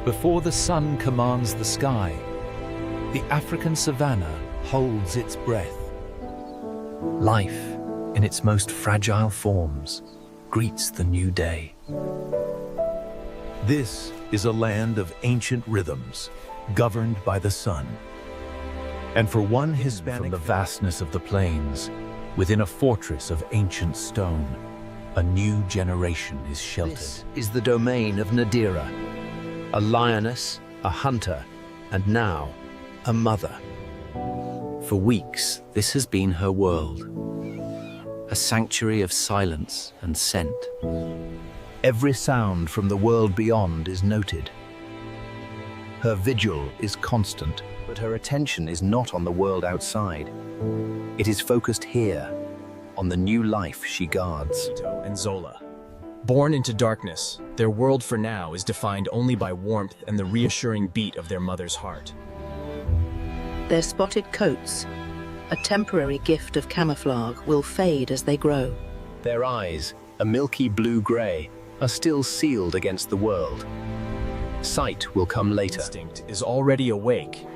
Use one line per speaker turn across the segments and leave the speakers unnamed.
Before the sun commands the sky, the African savannah holds its breath. Life, in its most fragile forms, greets the new day. This is a land of ancient rhythms, governed by the sun. And for one Hispanic from the vastness of the plains, within a fortress of ancient stone, a new generation is sheltered.
This is the domain of Nadira, a lioness, a hunter, and now a mother. For weeks, this has been her world, a sanctuary of silence and scent. Every sound from the world beyond is noted. Her vigil is constant, but her attention is not on the world outside. It is focused here, on the new life she guards.
And Zola. Born into darkness, their world for now is defined only by warmth and the reassuring beat of their mother's heart.
Their spotted coats, a temporary gift of camouflage, will fade as they grow.
Their eyes, a milky blue-gray, are still sealed against the world. Sight will come later.
Instinct is already awake,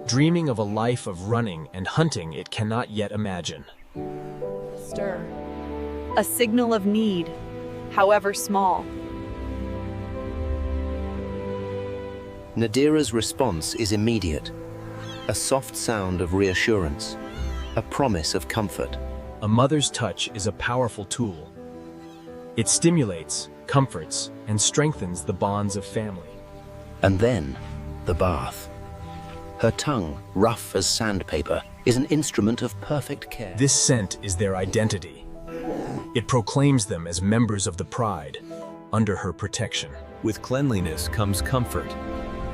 dreaming of a life of running and hunting it cannot yet imagine.
Stir. A signal of need, however small.
Nadira's response is immediate. A soft sound of reassurance, a promise of comfort.
A mother's touch is a powerful tool. It stimulates, comforts, and strengthens the bonds of family.
And then, the bath. Her tongue, rough as sandpaper, is an instrument of perfect care.
This scent is their identity. It proclaims them as members of the pride, under her protection.
With cleanliness comes comfort,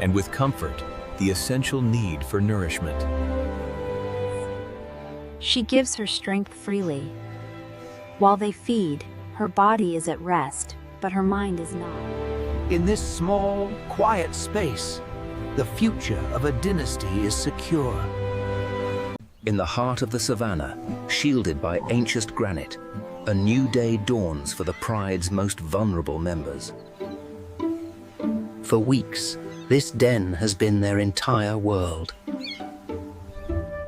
and with comfort, the essential need for nourishment.
She gives her strength freely. While they feed, her body is at rest, but her mind is not.
In this small, quiet space, the future of a dynasty is secure. In the heart of the savannah, shielded by ancient granite, a new day dawns for the pride's most vulnerable members. For weeks, this den has been their entire world.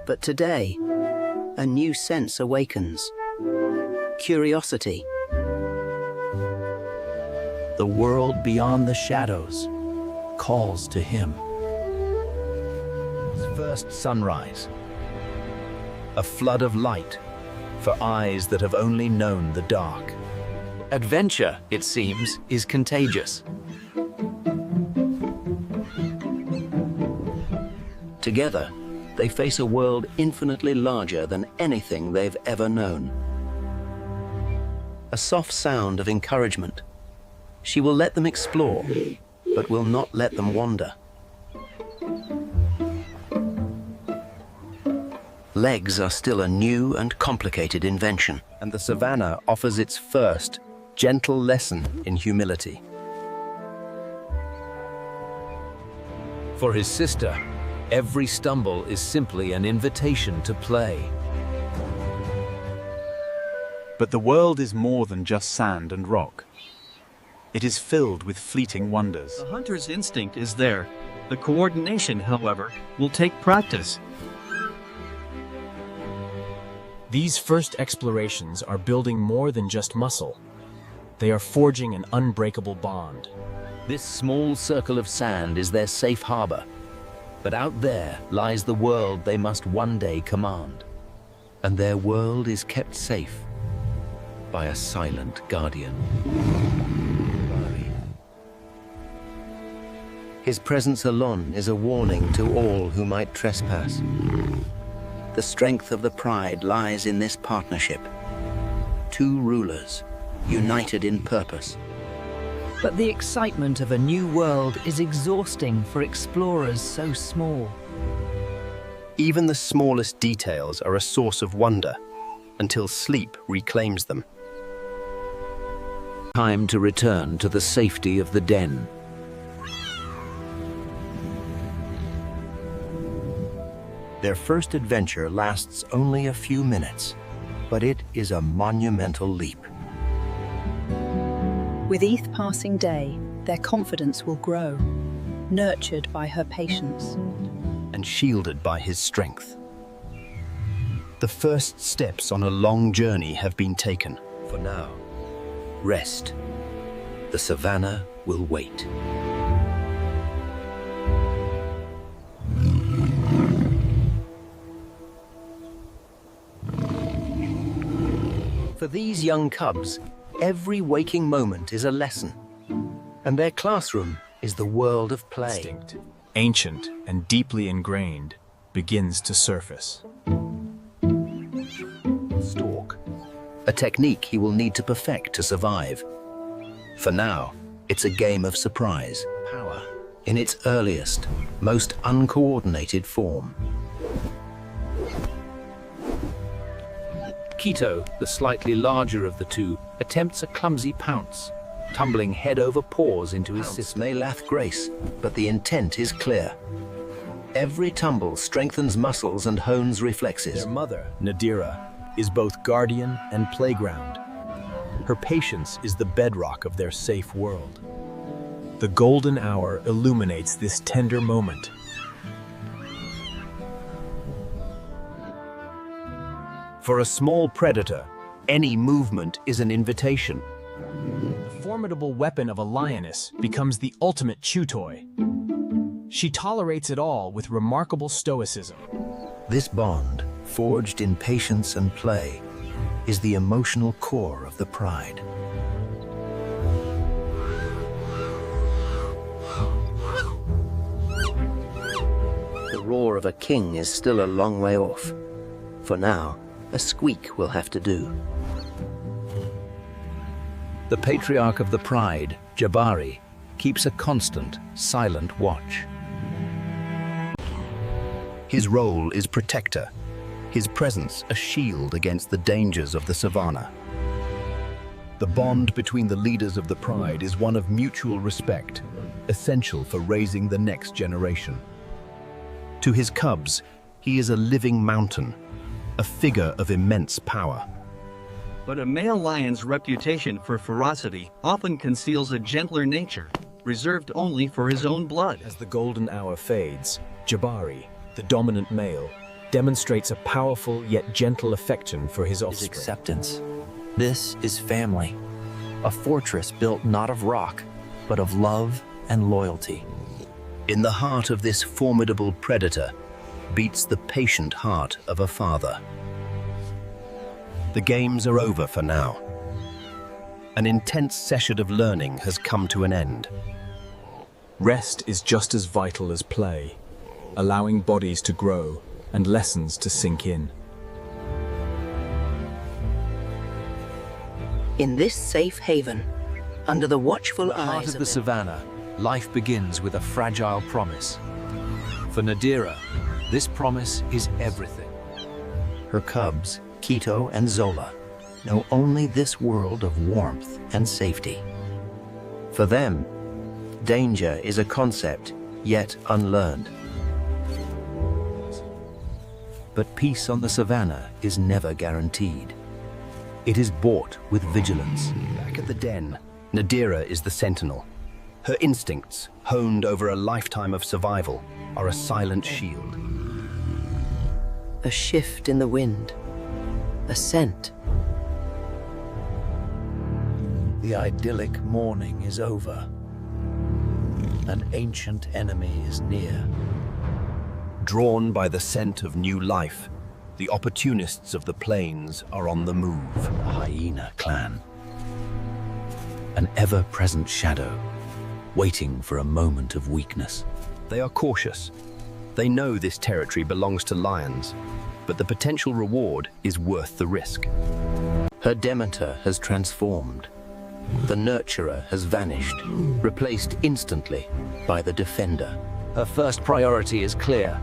But today, a new sense awakens. Curiosity. The world beyond the shadows calls to him. First sunrise. A flood of light for eyes that have only known the dark. Adventure, it seems, is contagious. Together, they face a world infinitely larger than anything they've ever known. A soft sound of encouragement. She will let them explore, but will not let them wander. Legs are still a new and complicated invention, and the savannah offers its first, gentle lesson in humility.
For his sister, every stumble is simply an invitation to play.
But the world is more than just sand and rock. It is filled with fleeting wonders.
The hunter's instinct is there. The coordination, however, will take practice.
These first explorations are building more than just muscle. They are forging an unbreakable bond.
This small circle of sand is their safe harbor, but out there lies the world they must one day command. And their world is kept safe by a silent guardian. His presence alone is a warning to all who might trespass. The strength of the pride lies in this partnership. Two rulers, united in purpose.
But the excitement of a new world is exhausting for explorers so small.
Even the smallest details are a source of wonder until sleep reclaims them. Time to return to the safety of the den. Their first adventure lasts only a few minutes, but it is a monumental leap.
With each passing day, their confidence will grow. nurtured by her patience.
and shielded by his strength. The first steps on a long journey have been taken. For now, rest. The savannah will wait. For these young cubs, every waking moment is a lesson, and their classroom is the world of play.
Instinct, ancient and deeply ingrained, begins to surface.
Stalk, a technique he will need to perfect to survive. For now, it's a game of surprise, power, in its earliest, most uncoordinated form. Quito, the slightly larger of the two, attempts a clumsy pounce, tumbling head over paws into his sister. May lack grace, but the intent is clear. Every tumble strengthens muscles and hones reflexes.
Their mother, Nadira, is both guardian and playground. Her patience is the bedrock of their safe world. The golden hour illuminates this tender moment.
For a small predator, any movement is an invitation.
The formidable weapon of a lioness becomes the ultimate chew toy. She tolerates it all with remarkable stoicism.
This bond, forged in patience and play, is the emotional core of the pride. The roar of a king is still a long way off. For now, a squeak will have to do. The patriarch of the pride, Jabari, keeps a constant, silent watch. His role is protector, his presence a shield against the dangers of the savannah. The bond between the leaders of the pride is one of mutual respect, essential for raising the next generation. To his cubs, he is a living mountain, a figure of immense power.
But a male lion's reputation for ferocity often conceals a gentler nature, reserved only for his own blood.
As the golden hour fades, Jabari, the dominant male, demonstrates a powerful yet gentle affection for his offspring.
Acceptance. This is family. A fortress built not of rock, but of love and loyalty.
In the heart of this formidable predator beats the patient heart of a father. The games are over for now. An intense session of learning has come to an end.
Rest is just as vital as play, allowing bodies to grow and lessons to sink in.
In this safe haven, under the watchful
Heart
eyes
of the savannah, life begins with a fragile promise. For Nadira, this promise is everything. Her cubs, Quito and Zola, know only this world of warmth and safety. For them, danger is a concept yet unlearned. But peace on the savannah is never guaranteed. It is bought with vigilance. Back at the den, Nadira is the sentinel. Her instincts, honed over a lifetime of survival, are a silent shield.
A shift in the wind, a scent.
The idyllic morning is over. An ancient enemy is near. Drawn by the scent of new life, the opportunists of the plains are on the move. The hyena clan. An ever-present shadow, waiting for a moment of weakness. They are cautious. They know this territory belongs to lions, but the potential reward is worth the risk. Her Demeter has transformed. The nurturer has vanished, replaced instantly by the defender. Her first priority is clear: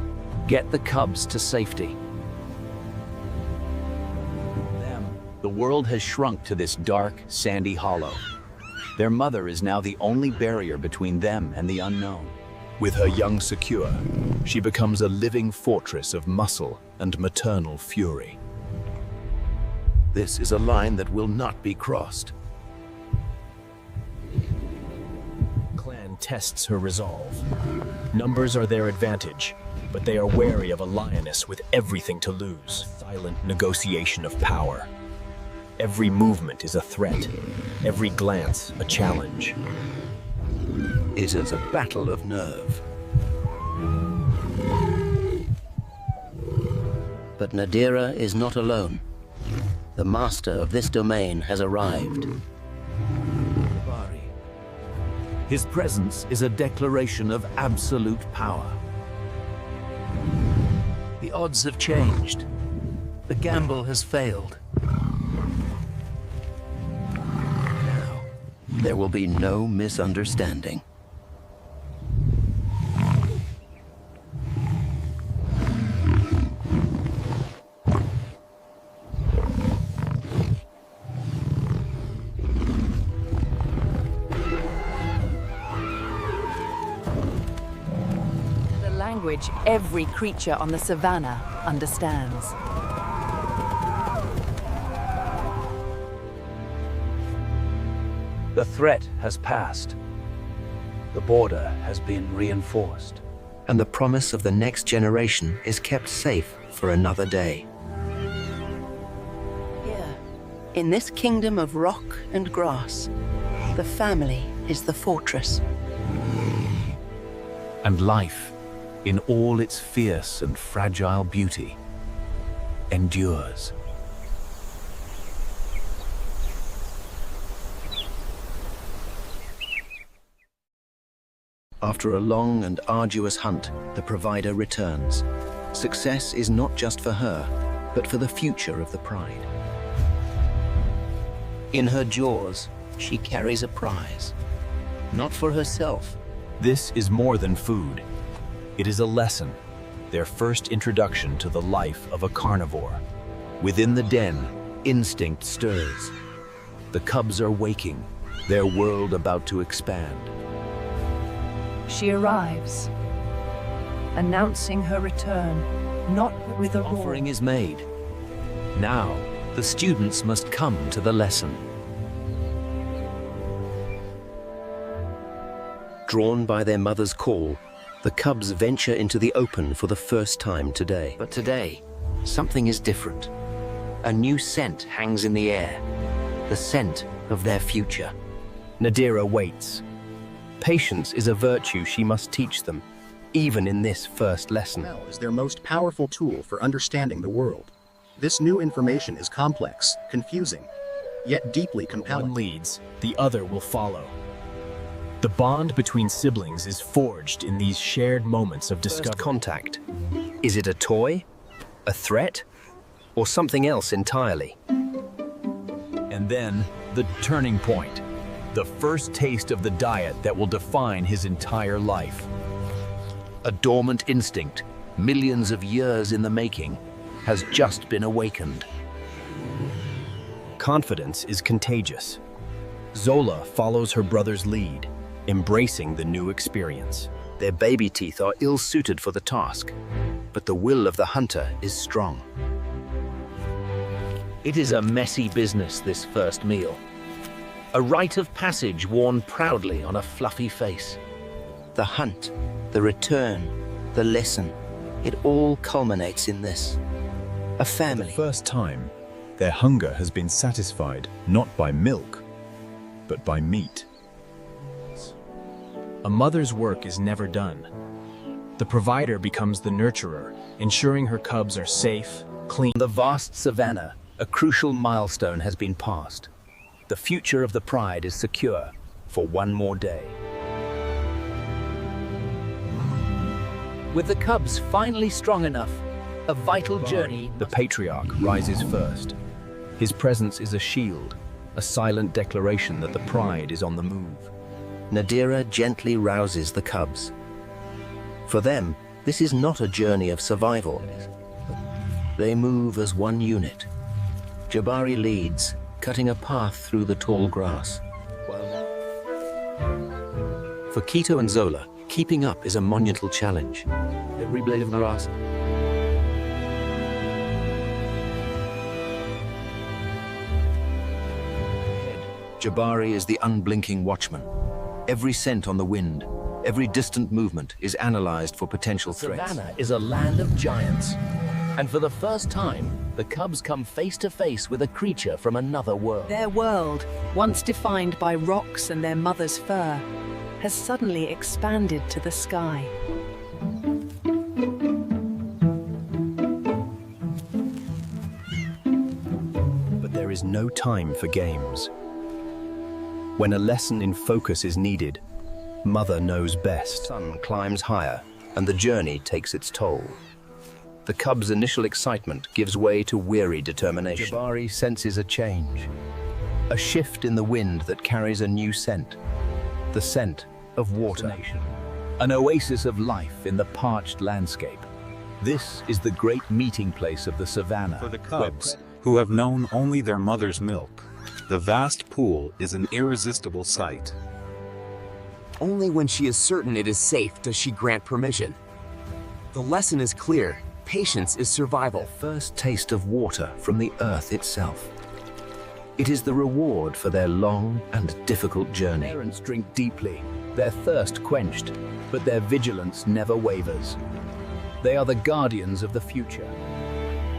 get the cubs to safety. The world has shrunk to this dark, sandy hollow. Their mother is now the only barrier between them and the unknown. With her young secure, she becomes a living fortress of muscle and maternal fury. This is a line that will not be crossed.
Clan tests her resolve. Numbers are their advantage, but they are wary of a lioness with everything to lose. Silent negotiation of power. Every movement is a threat, every glance a challenge.
It is a battle of nerve. But Nadira is not alone. The master of this domain has arrived.
His presence is a declaration of absolute power.
The odds have changed. The gamble has failed. Now, there will be no misunderstanding.
Language every creature on the savannah understands.
The threat has passed. The border has been reinforced. And the promise of the next generation is kept safe for another day.
Here, in this kingdom of rock and grass, the family is the fortress.
And life, in all its fierce and fragile beauty, endures.
After a long and arduous hunt, the provider returns. Success is not just for her, but for the future of the pride. In her jaws, she carries a prize. Not for herself.
This is more than food. It is a lesson, their first introduction to the life of a carnivore. Within the den, instinct stirs. The cubs are waking, their world about to expand.
She arrives, announcing her return, not with a roar.
Offering is made. Now, the students must come to the lesson.
Drawn by their mother's call, the cubs venture into the open for the first time today. But today, something is different. A new scent hangs in the air, the scent of their future.
Nadira waits. Patience is a virtue she must teach them, even in this first lesson.
Smell is their most powerful tool for understanding the world. This new information is complex, confusing, yet deeply compelling.
One leads, the other will follow. The bond between siblings is forged in these shared moments of discovery. First contact. Is it a toy, a threat, or something else entirely? And then, the turning point. The first taste of the diet that will define his entire life.
A dormant instinct, millions of years in the making, has just been awakened.
Confidence is contagious. Zola follows her brother's lead, embracing the new experience.
Their baby teeth are ill-suited for the task, but the will of the hunter is strong. It is a messy business, this first meal. A rite of passage worn proudly on a fluffy face. The hunt, the return, the lesson, it all culminates in this. A family.
For the first time, their hunger has been satisfied not by milk, but by meat.
A mother's work is never done. The provider becomes the nurturer, ensuring her cubs are safe, clean.
The vast savannah, a crucial milestone has been passed. The future of the pride is secure for one more day. With the cubs finally strong enough, a vital journey.
The patriarch rises first. His presence is a shield, a silent declaration that the pride is on the move.
Nadira gently rouses the cubs. For them, this is not a journey of survival. They move as one unit. Jabari leads, cutting a path through the tall grass. For Quito and Zola, keeping up is a monumental challenge. Every blade of grass. Jabari is the unblinking watchman. Every scent on the wind, every distant movement is analyzed for potential threats.
Savannah is a land of giants. And for the first time, the cubs come face to face with a creature from another world.
Their world, once defined by rocks and their mother's fur, has suddenly expanded to the sky.
But there is no time for games. When a lesson in focus is needed, Mother knows best.
The sun climbs higher, and the journey takes its toll. The cub's initial excitement gives way to weary determination. Jabari senses a change, a shift in the wind that carries a new scent, the scent of water.
An oasis of life in the parched landscape. This is the great meeting place of the savannah.
For the cubs, who have known only their mother's milk, the vast pool is an irresistible sight.
Only when she is certain it is safe does she grant permission. The lesson is clear. Patience is survival.
Their first taste of water from the earth itself. It is the reward for their long and difficult journey.
Parents drink deeply, their thirst quenched, but their vigilance never wavers. They are the guardians of the future.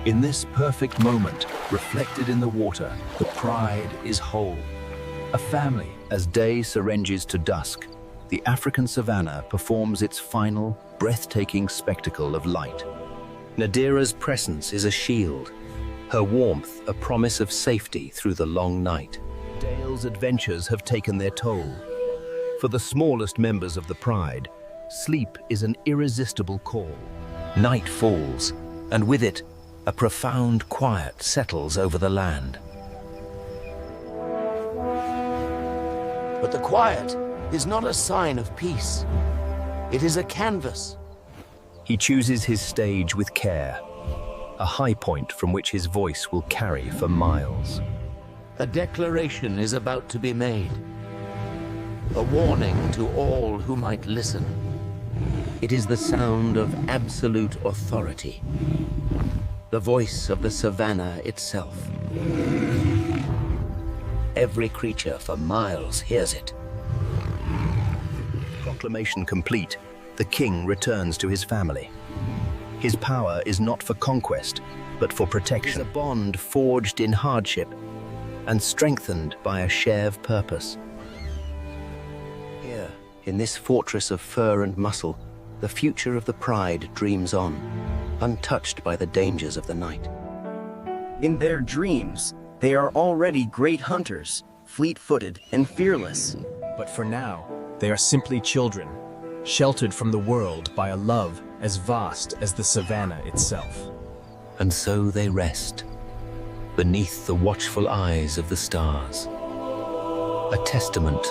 In this perfect moment, reflected in the water, the pride is whole. A family.
As day syringes to dusk, the African savannah performs its final, breathtaking spectacle of light. Nadira's presence is a shield, her warmth a promise of safety through the long night.
Dale's adventures have taken their toll.
For the smallest members of the pride, sleep is an irresistible call. Night falls, and with it, a profound quiet settles over the land.
But the quiet is not a sign of peace. It is a canvas.
He chooses his stage with care, a high point from which his voice will carry for miles.
A declaration is about to be made. A warning to all who might listen.
It is the sound of absolute authority, the voice of the savannah itself. Every creature for miles hears it. Proclamation complete, the king returns to his family. His power is not for conquest, but for protection. It is a bond forged in hardship and strengthened by a shared purpose. Here, in this fortress of fur and muscle, the future of the pride dreams on, untouched by the dangers of the night.
In their dreams, they are already great hunters, fleet-footed and fearless.
But for now, they are simply children, sheltered from the world by a love as vast as the savannah itself.
And so they rest, beneath the watchful eyes of the stars, a testament